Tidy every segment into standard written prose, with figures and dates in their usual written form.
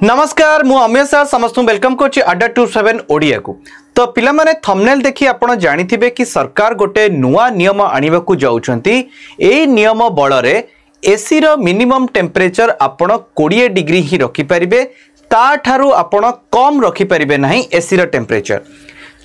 नमस्कार मु अमेश सर समस्त वेलकम करछि अड्डा 27 ओडिया को। तो पिला माने थंबनेल देखि आपण जानिथिबे कि सरकार गोटे नुआ नियम आनिबा को जाउछंती। एई नियम बळरे एसी रो मिनिमम टेम्परेचर आपण 20 डिग्री ही रखि परिबे, ता ठारू आपण कम रखि परिबे नाही एसी रो टेम्परेचर।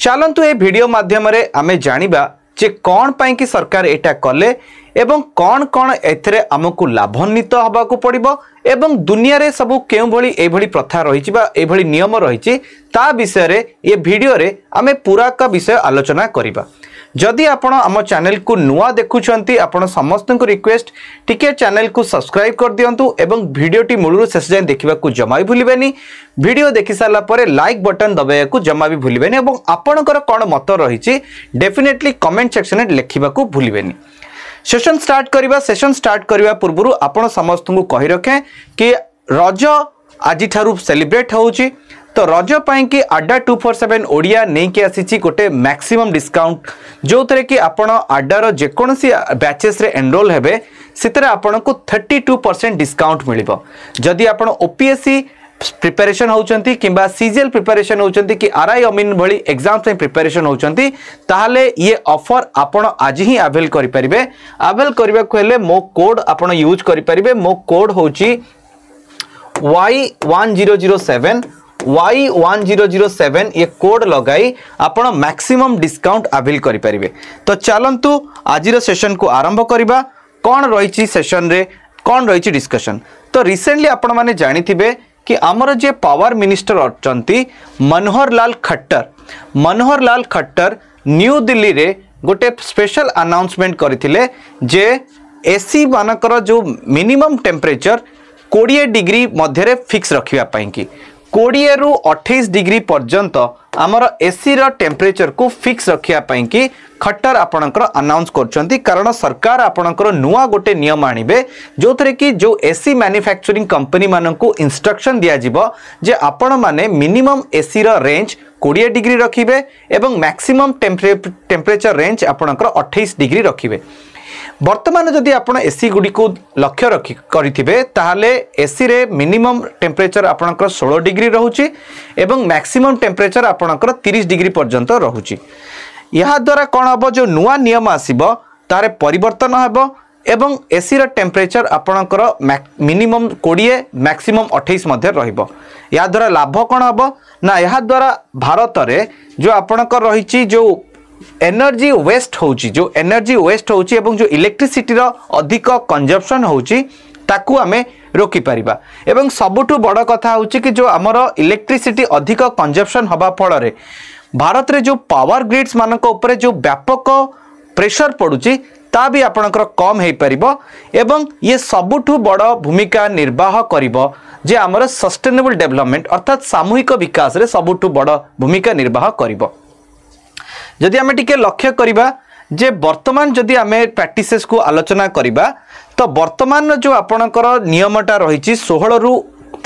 चलंतु ए वीडियो माध्यम रे आमे जानिबा जे कोन पई कि सरकार एटा कले एवं कौन कौन एथरे आमको लाभान्वित हवा को पड़िबो एवं दुनिया रे सबु केउ भली ए भली प्रथा रहिछि बा ए भली नियम रहिछि ता विषय रे ये वीडियो रे आमे पूरा का विषय आलोचना करिबा। जदि आपण आम चैनल को नुआ देखुछंती आपण समस्त को रिक्वेस्ट टिके चैनल को सब्सक्राइब कर दियंतु एवं वीडियो टी मूलरु शेष जाय देखिबा को जमा भी भूलिबेनी। वीडियो देखि साला परे लाइक बटन दबाया को जमा भी भूलिबेनी एवं आपणकर कोन मत रहिछि डेफिनेटली कमेंट सेक्शन में लिखिबा को भूलिबेनी। सेशन स्टार्ट करिबा। सेशन स्टार्ट करिबा पूर्वरु आपण समस्त को कहि रखे कि रज आज ठारू सेलिब्रेट होउची। तो रज पाई कि अड्डा 247 ओडिया नहीं के आसी गोटे मैक्सिमम डिस्काउंट जो थरे कि आपण अड्डार जेकोसी बैचेस रे एनरोल हेबे सितरे आपण को 32% डिस्काउंट मिलिबो। जदि आपण ओपीएससी प्रिपरेशन होउचंती किंबा सीजीएल प्रिपरेशन होउचंती कि आरआई अमीन भली एग्जाम्स में प्रिपरेशन होउचंती ताहले ये ऑफर आपण आज ही अवेल करि परिबे। अवेल करबा को हेले मो कोड आपण यूज करि परिबे। मो कोड होउची Y1007 Y1007 ये कोड लगाई आपण मैक्सिमम डिस्काउंट अवेल करि परिबे। तो चलंतु आजिर सेशन को आरंभ करिबा। कोन रहिछि सेशन रे कोन रहिछि डिस्कशन। तो रिसेंटली आपण माने जानिथिबे कि आमर जे power minister अचंती Manohar Lal Khattar new Delhi रे गोटे स्पेशल अनाउंसमेंट करथिले जे एसी मानकर जो मिनिमम टेम्परेचर 20 डिग्री मध्य रे फिक्स रखिया पई कि 20 रु 28 डिग्री पर्यंत आमर एसी रो टेम्परेचर को फिक्स रखिया पई कि खट्टर आपणकर अनाउंस करछंती। कारण सरकार आपणकर नुआ गोटे नियम आनिबे जो थरे कि जो एसी मैन्युफैक्चरिंग कंपनी मानन को इंस्ट्रक्शन दिया जिवो जे आपण माने मिनिमम एसी रो रेंज 20 डिग्री रखिबे एवं मैक्सिमम टेम्परेचर रेंज आपणकर 28 डिग्री रखिबे। वर्तमान जदि आपण एसी गुडी को लक्ष्य रखि करिथिबे ताहाले एसी रे मिनिमम टेम्परेचर आपणकर 16 डिग्री रहउची एवं मैक्सिमम टेम्परेचर आपणकर 30 डिग्री पर्यंत रहउची। यहा द्वारा कोन हबो जो नुआ नियम आसीबो तारे परिवर्तन हबो एवं एसी रो टेम्परेचर आपणकर मिनिमम 20 मैक्सिमम 28 मध्ये रहिबो। या द्वारा लाभ कोन हबो ना यहा द्वारा भारत रे जो आपणकर रहिची जो एनर्जी वेस्ट होउची एवं जो इलेक्ट्रिसिटी रो अधिक कंजप्शन होउची ताकू आमे रोकी परिबा। एवं सबुठु बड़ कथा होउची कि जो हमर इलेक्ट्रिसिटी अधिक कंजप्शन हबा फल रे भारत रे जो पावर ग्रिड्स मानक ऊपर जो व्यापक प्रेशर पड़ुची ता भी आपणकर कम हे परिबो एवं ये सबुठु बड़ भूमिका निर्वाह करिबो जे हमर सस्टेनेबल डेवलपमेंट अर्थात सामूहिक विकास रे सबुठु बड़ भूमिका निर्वाह करिबो। जदि आमे टिके लक्ष्य करिबा जे वर्तमान जदि आमे प्रैक्टिसेस को आलोचना करिबा तो वर्तमान जो आपणकर नियमटा रहिछि 16 रु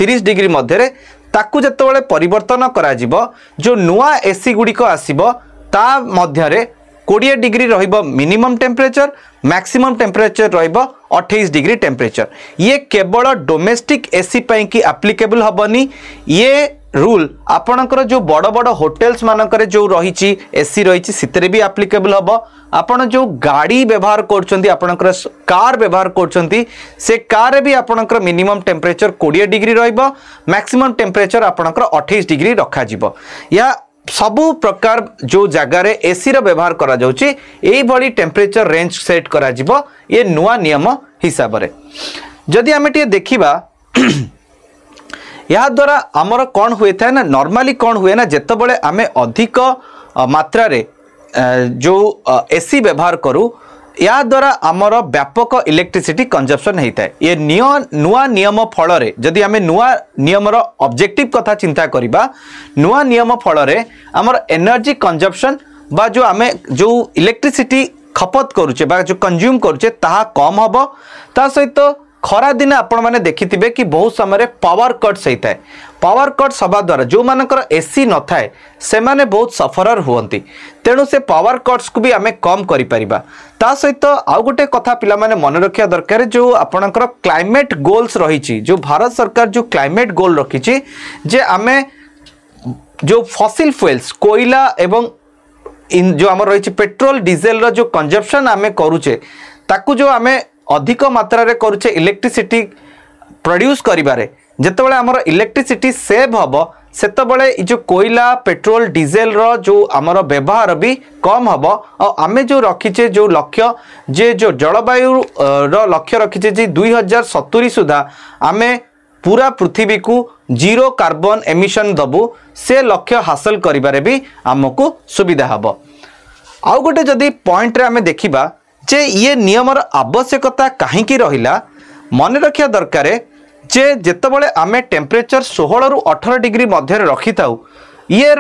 30 डिग्री मध्य रे ताकू जतबेले परिवर्तन करा जिवो जो नुआ एसी गुडी को आसीबो ता मध्य रे 20 डिग्री रहिबो मिनिमम टेम्परेचर मैक्सिमम टेम्परेचर रहिबो 28 डिग्री टेम्परेचर। ये केवल डोमेस्टिक एसी पई कि एप्लीकेबल हबनी। ये रूल आपणकर जो बड़ बड़ होटेल्स मानकर जो रहिछि एसी रहिछि सितरे भी एप्लीकेबल हबो। आपण जो गाड़ी व्यवहार करछंती आपणकर कार व्यवहार करछंती से कार भी आपणकर मिनिमम टेम्परेचर 20 डिग्री रहिबो मैक्सिमम टेम्परेचर आपणकर 28 डिग्री रखा जिवो। या सबु प्रकार जो जगह रे एसी रो व्यवहार करा जाउची एई भली टेम्परेचर रेंज सेट करा जिवो ये नुआ नियम हिसाब रे। जदि आमे टिके देखिबा या द्वारा आमर कौन हुए था ना नॉर्मली कौन हुए ना जेतबेले आमे अधिक मात्रा रे जो एसी व्यवहार करू या द्वारा आमर व्यापक इलेक्ट्रिसिटी कंजप्शन होता है। ये नुआ नियम फल रे जदि आमे नुआ नियम रो ऑब्जेक्टिव कथा चिंता करिबा नुआ नियम फल रे आमर एनर्जी कंजप्शन बा जो आमे जो इलेक्ट्रिसिटी खपत करूचे बा जो कंज्यूम करूचे ताहा कम हबो। ता सहित खरा दिन आपण मैंने देखिथिबे कि बहुत समय पावर कट्स होता है। पावर कट्स हवा द्वारा जो मानकर एसी न थाए से माने बहुत सफरर हुअंती। तेणु से पावर कट्स को भी आमे कम करि परिबा। ता सहित आउ गोटे कथा पिला माने मन रखिया दरकार जो आपणकर क्लाइमेट गोल्स रही जो भारत सरकार जो क्लाइमेट गोल रखी जे आमे जो फॉसिल फ्यूल्स कोयला एवं जो आम रही पेट्रोल डीजेल रो जो कंजप्शन आमे करूचे ताकू जो आमे अधिक मात्रा रे करूचे इलेक्ट्रिसिटी प्रोड्यूस करिबारे जेतेबेले आमर इलेक्ट्रिसिटी सेव हबो सेतेबेले जो कोयला पेट्रोल डीजेल रो जो आमर व्यवहार भी कम हबो और आमे जो रखीचे जो लक्ष्य जे जो जलवायु रो लक्ष्य रखीचे जे 2070 सुधा आमे पूरा पृथ्वी को जीरो कार्बन एमिशन दबु से लक्ष्य हासिल करिबारे भी आमको सुविधा हबो। आउ गोटे जदि पॉइंट रे आमे देखिबा जे ये नियमर आवश्यकता कहीं रहिला मन रखिया दरकार जे जेतेबेले आमे टेम्परेचर 16 रु 18 डिग्री मध्य रखी थाउ ये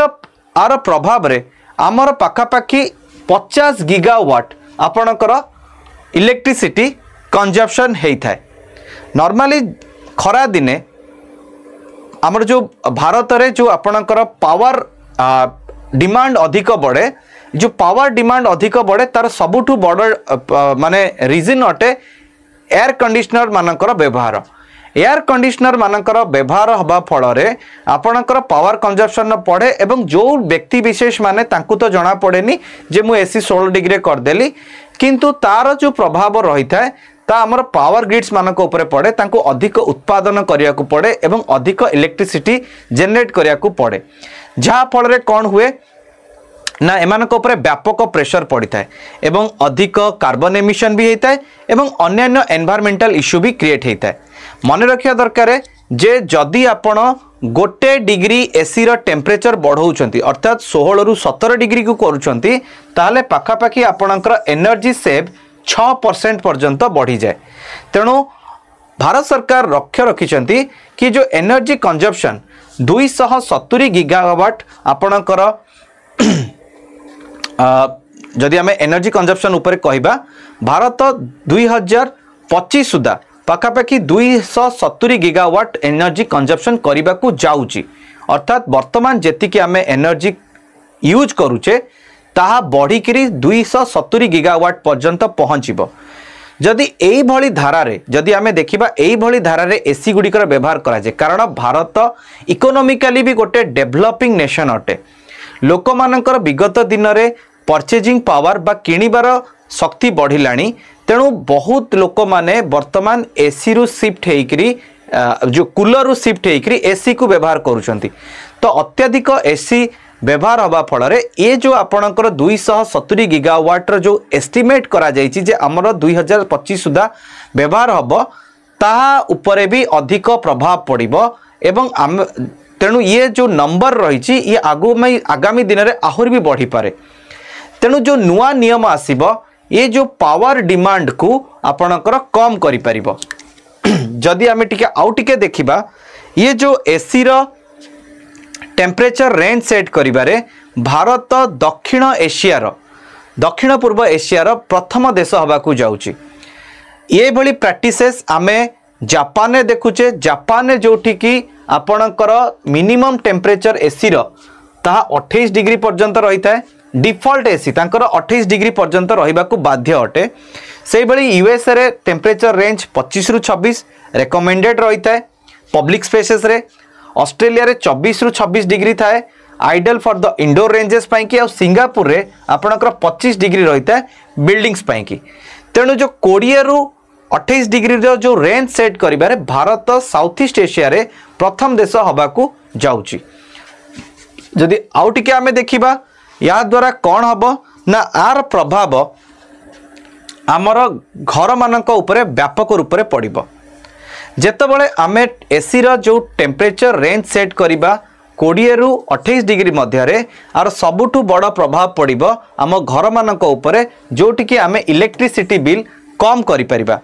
आर प्रभाव रे आमर पाखापाखी 50 गीगावाट आपणकर इलेक्ट्रिसिटी कंजप्शन होता है। नॉर्मली खरा दिने आमर जो भारत रे जो आपणकर पावर डिमांड अधिक बढ़े जो पावर डिमांड अधिक बढ़े तार सबुठु बड़ माने रीजन अटे एयर कंडीशनर मानकर व्यवहार। एयर कंडीशनर मानकर व्यवहार हवा फल आपणकर पावर कंजप्शन पड़े एवं जो व्यक्ति विशेष माने तांकु तो जना पड़ेनी जे मु एसी 16 डिग्री करदेली किंतु तार जो प्रभाव रही थाए ता आमर पावर ग्रिड्स मानक उपरे पड़े तांकु अधिक उत्पादन करिया को पड़े एवं अधिक इलेक्ट्रिसिटी जनरेट करिया को पड़े जहाँ फल रे कौन हुए ना एमानक उपरे व्यापक प्रेशर पड़ी थाए एवं अधिक कार्बन एमिशन भी होता है एवं अन्यान्य एनवायरमेंटल इश्यू भी क्रिएट होता है। मन रखिया दरकार जे जदि आपण गोटे डिग्री एसी रो टेम्परेचर बढ़ाउछंती अर्थात 16 रु 17 डिग्री को करूछंती ताले पाखापाखी आपणकर एनर्जी सेव 6% पर्यंत बढ़ी जाए। तेणु भारत सरकार लक्ष्य रखिछंती कि जो एनर्जी कंजप्शन 270 गीगावाट आपणकर जदि आम एनर्जी कंजप्शन उपरे कहबा भारत 2025 सुधा पाखापाखी 270 गीगावाट एनर्जी कंजप्शन करने को जाऊँगी। अर्थात वर्तमान जेतिकी आम एनर्जी यूज करूचे ताहा बढ़िकी 270 गीगावाट पर्यंत पहुँचब। जदि एई भली धारारे जदि आमे देखिबा एई भली धारारे एसी गुड़िकर व्यवहार कराए कारण भारत इकोनोमिकली भी गोटे डेभलपिंग नेशन अटे। लोक मानकर विगत दिन रे परचेजिंग पावर बा किणिबार शक्ति बढ़िलानी तेणु बहुत लोक माने वर्तमान एसी रु शिफ्ट हेकरी जो कूलर रु शिफ्ट हेकरी एसी को व्यवहार करूछंती। तो अत्यधिक एसी व्यवहार हवा फल ये जो आपणकर 270 गीगावाट रो जो एस्टिमेट करा जायछि जे हमर 2025 सुधा व्यवहार हबो ताहा उपरे भी अधिक प्रभाव पड़िबो एवं तेणु ये जो नंबर रही ये आगामी दिन में आहुरी भी बढ़ी पारे। तेणु जो नुआ नियम आसीबो ये जो पावर डिमांड को आपणकर कम करि परिबो। जदि आमे टिके आउ टिके देखिबा ये जो एसी रो टेम्परेचर रेंज सेट करिबारे भारत दक्षिण पूर्व एशिया प्रथम देश हवा को जाउची। ये भली प्रैक्टिसेस आमे जापान देखुचे। जापान जोठी की आपणकर मिनिमम टेम्परेचर एसी ताहा 28 डिग्री पर्यंत रही है। डिफॉल्ट एसी तांकर 28 डिग्री पर्यंत रहिबाकु बाध्य अटे। से भली यूएसए रे टेम्परेचर रेंज 25 रु 26 रेकमेंडेड रही है पब्लिक स्पेसेस रे। ऑस्ट्रेलिया रे 24 रु 26 डिग्री थाए ideal for the indoor ranges पाई कि। सिंगापुर रे आपणकर 25 डिग्री रही है बिल्डिंग्स पाई कि। तेणु जो 20 रु 28 डिग्री जो रेंज सेट करिबारे भारत साउथ ईस्ट एशिया रे प्रथम देश हवा को जाउची। जदि आउ टिके आमे देखिबा या द्वारा कौन हम ना आर प्रभाव आमर घर मानक उपरे व्यापक रूप से पड़िबो। जेतेबेले आमे एसी रो जो टेम्परेचर रेंज सेट करिबा 20 रु 28 डिग्री मध्य आर सबुठु बड़ प्रभाव पड़िबो आम घर मानक उपरे जोटी कि आमे इलेक्ट्रिसिटी बिल कम करि परिबा।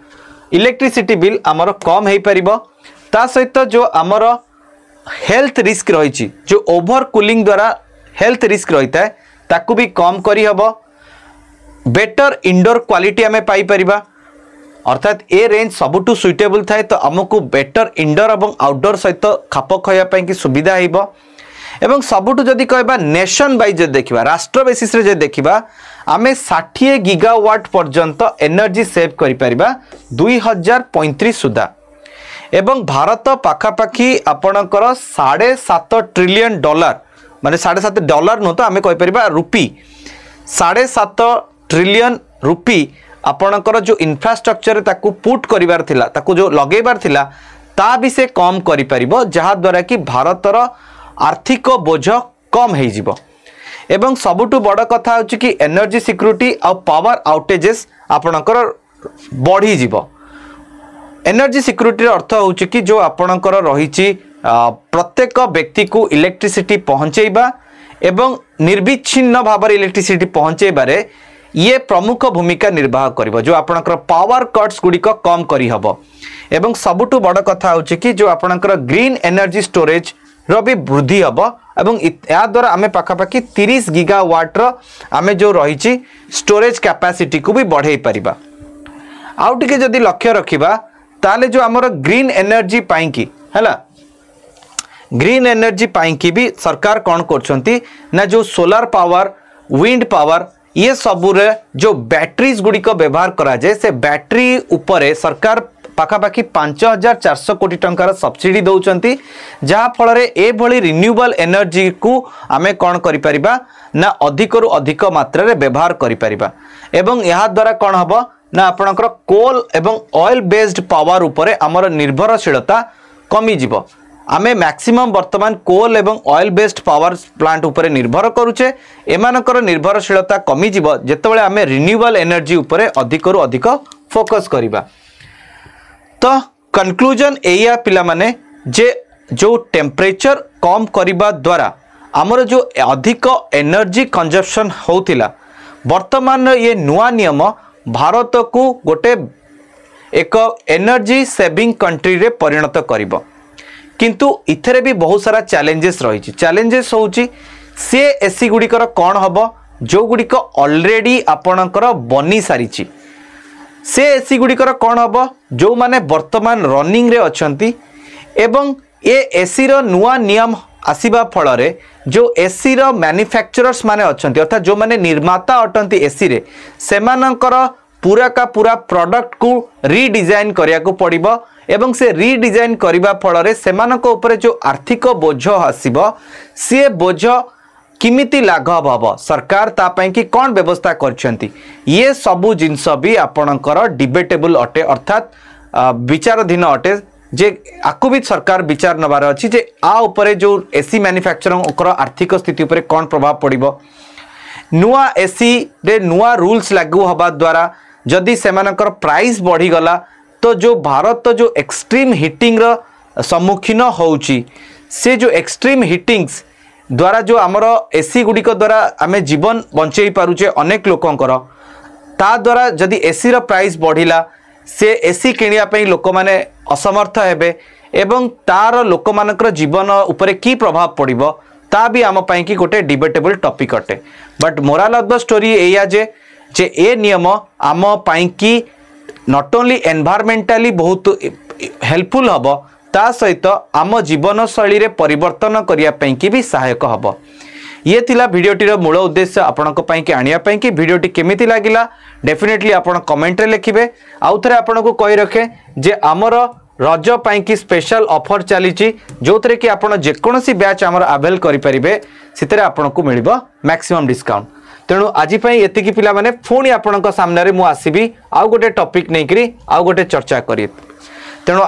इलेक्ट्रिसिटी बिल आमर कम हो पारिबो। ता सहित जो आमर हेल्थ रिस्क रही जो ओभर कूलिंग द्वारा हेल्थ रिस्क रही है ताकू भी कम करी हबो। बेटर इंडोर क्वालिटी आमे पाई परिबा। अर्थात ए रेंज सबुठू सुइटेबल थाए तो आमको बेटर इंडोर और आउटडोर सहित खाप खाइबा कि सुविधा होइबो। एवं सबुठू जदि कहबा नेशन वाइज देखिबा राष्ट्र बेसिस रे जे देखिबा आमे 60 गीगावाट पर्यंत एनर्जी सेव करि परिबा 2035 सुधा। एवं भारत पाखापाखि आपणकर $7.5 ट्रिलियन माने $7.5 नो तो आमे कहि परिबा रुपी 7.5 ट्रिलियन रुपी आपणकर जो इंफ्रास्ट्रक्चर ताकू पुट करिवार थिला ताकू जो लगेबार थिला ता भी से कम करि परिबो जहा द्वारा कि भारतर आर्थिक बोझ कम हो जिवो। एवं सबुठु बड़ कथा होछि कि एनर्जी सिक्योरिटी आ पावर आउटेजेस आपणकर बढ़ी जिवो। एनर्जी सिक्योरिटी अर्थ होछि कि जो आपणकर रहिछि प्रत्येक व्यक्ति को इलेक्ट्रिसिटी पहुंचेबा एवं निर्विच्छिन्न भाव इलेक्ट्रिसिटी पहुंचेबारे ये प्रमुख भूमिका निर्वाह करिवो जो आपणकर पावर कट्स गुड़िक कम करि हबो। एवं सबुठु बड़ कथा होछि कि जो आपणकर ग्रीन एनर्जी स्टोरेज रो भी वृद्धि हबो एवं या द्वारा आमे पाखापाखि 30 गीगावाट रो आमे जो रहिछि स्टोरेज कैपेसिटी को भी बढ़ाई परिबा। आउ टिके जदि लक्ष्य रखिबा ताले जो हमर ग्रीन एनर्जी पाइकी हैला ग्रीन एनर्जी पाइकी भी सरकार कौन करछंती ना जो सोलार पावर विंड पावर ये सबुरे जो बैटरीज गुड़िक व्यवहार करा जाए से बैटरी उपरे सरकार पाखापाखि 5400 कोटी टंकार सब्सिडी दौरान जहाँ फल ए भली रिन्यूएबल एनर्जी को आमे कौन करि परिबा ना अधिक रु अधिक मात्रा रे व्यवहार करि परिबा। एवं यहाँ द्वारा कौन हम ना आपणकर कोल एवं ऑयल बेस्ड पावर उपरे आमर निर्भरशीलता कमी जिवो। आमे मैक्सिमम वर्तमान कोल एवं ऑयल बेस्ड पावर प्लांट उपरे निर्भर करूचे एमानकर निर्भरशीलता कमी जिवो जेतेबेले आमे रिन्यूएबल एनर्जी उपरे अधिक रु अधिक फोकस करिबा। तो कंक्लूजन एया पिला माने जे जो टेम्परेचर कम करिबा द्वारा आमर जो अधिक एनर्जी कंजप्शन होतिला वर्तमान ये नुआ नियम भारत को गोटे एक एनर्जी सेविंग कंट्री रे परिणत करिबो। किंतु इथरे भी बहुत सारा चैलेंजेस रही। चैलेंजेस होची से एसी गुड़िकर कौन हम जो गुड़िक ऑलरेडी आपणकर बनी सारी से एसी गुड़िकर कौन हम जो माने वर्तमान रनिंग रे अछंती एवं ए एसी रो नुआ नियम आसीबा फल रे जो एसी रो मैन्युफैक्चरर्स माने अछंती अर्थात जो माने निर्माता अटंती एसी रे सेमानकर पूरा का पूरा प्रोडक्ट को रीडिजाइन करिया को पड़िबो एवं से रीडिजाइन करिबा फल रे सेमानक ऊपर जो आर्थिक बोझ आसीबो से बोझ किमिति लाघव हब सरकार तापाई कि कौन व्यवस्था करछंती ये सबू जिनस भी आपणकर डिबेटेबल अटे अर्थात विचाराधीन अटे जे आकु भी सरकार विचार नबार अछि जे आ ऊपर जो एसी मैन्युफैक्चरिंग आर्थिक स्थिति ऊपर कौन प्रभाव पड़िबो। नुआ एसी रे नुआ रूल्स लागू हबा द्वारा जदि सेमानकर प्राइस बढ़ी गला तो जो भारत जो एक्सट्रीम हीटिंग रो सम्मुखीन होउची से जो एक्सट्रीम हीटिंग्स द्वारा जो आमर एसी गुड़िक द्वारा आमे जीवन बंचई पारुचे अनेक लोकंकर ता द्वारा जदि एसी रो प्राइस बढ़िला से एसी किनिया पई लोक माने असमर्थ हेबे एवं तार लोक मानकर जीवन उपरे की प्रभाव पड़िबो ता भी आम पई कि गोटे डिबेटेबल टॉपिक अटे। But moral of the story एया जे ए नियम आम पई कि नॉट ओनली एनवायरमेंटली बहुत हेल्पफुल हबो ता सहित आम जीवन शैली रे परिवर्तन करिया पई कि भी सहायक हबो। ये थिला भिडियोटीर मूल उद्देश्य आपनक पई कि आनिया पई कि भिडियोटी केमिति लागिला डेफिनेटली आपण कमेंट रे लिखिबे। आउ थरे आपनको कहि रखे जे आमर रज पई कि स्पेशल ऑफर चली जो थरे कि आपण जे कोनोसी बैच आमर अवेल करि परिबे सितरे आपनको मिलिबो मैक्सिमम डिस्काउंट। तेणु आज एति कि पिला माने पुणी आपणक सामने रे मु आसीबी आउ गोटे टॉपिक नै करी आउ गोटे चर्चा करी। तेणु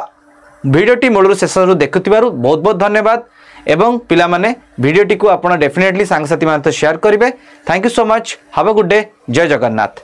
भिडियोटी मूलर शेष देखुथिबारु बहुत बहुत धन्यवाद एवं पिला माने भिडियोटी को आपण डेफिनेटली सांगसाथी मान शेयर करिवे। Thank you so much. Have a good day. जय जगन्नाथ।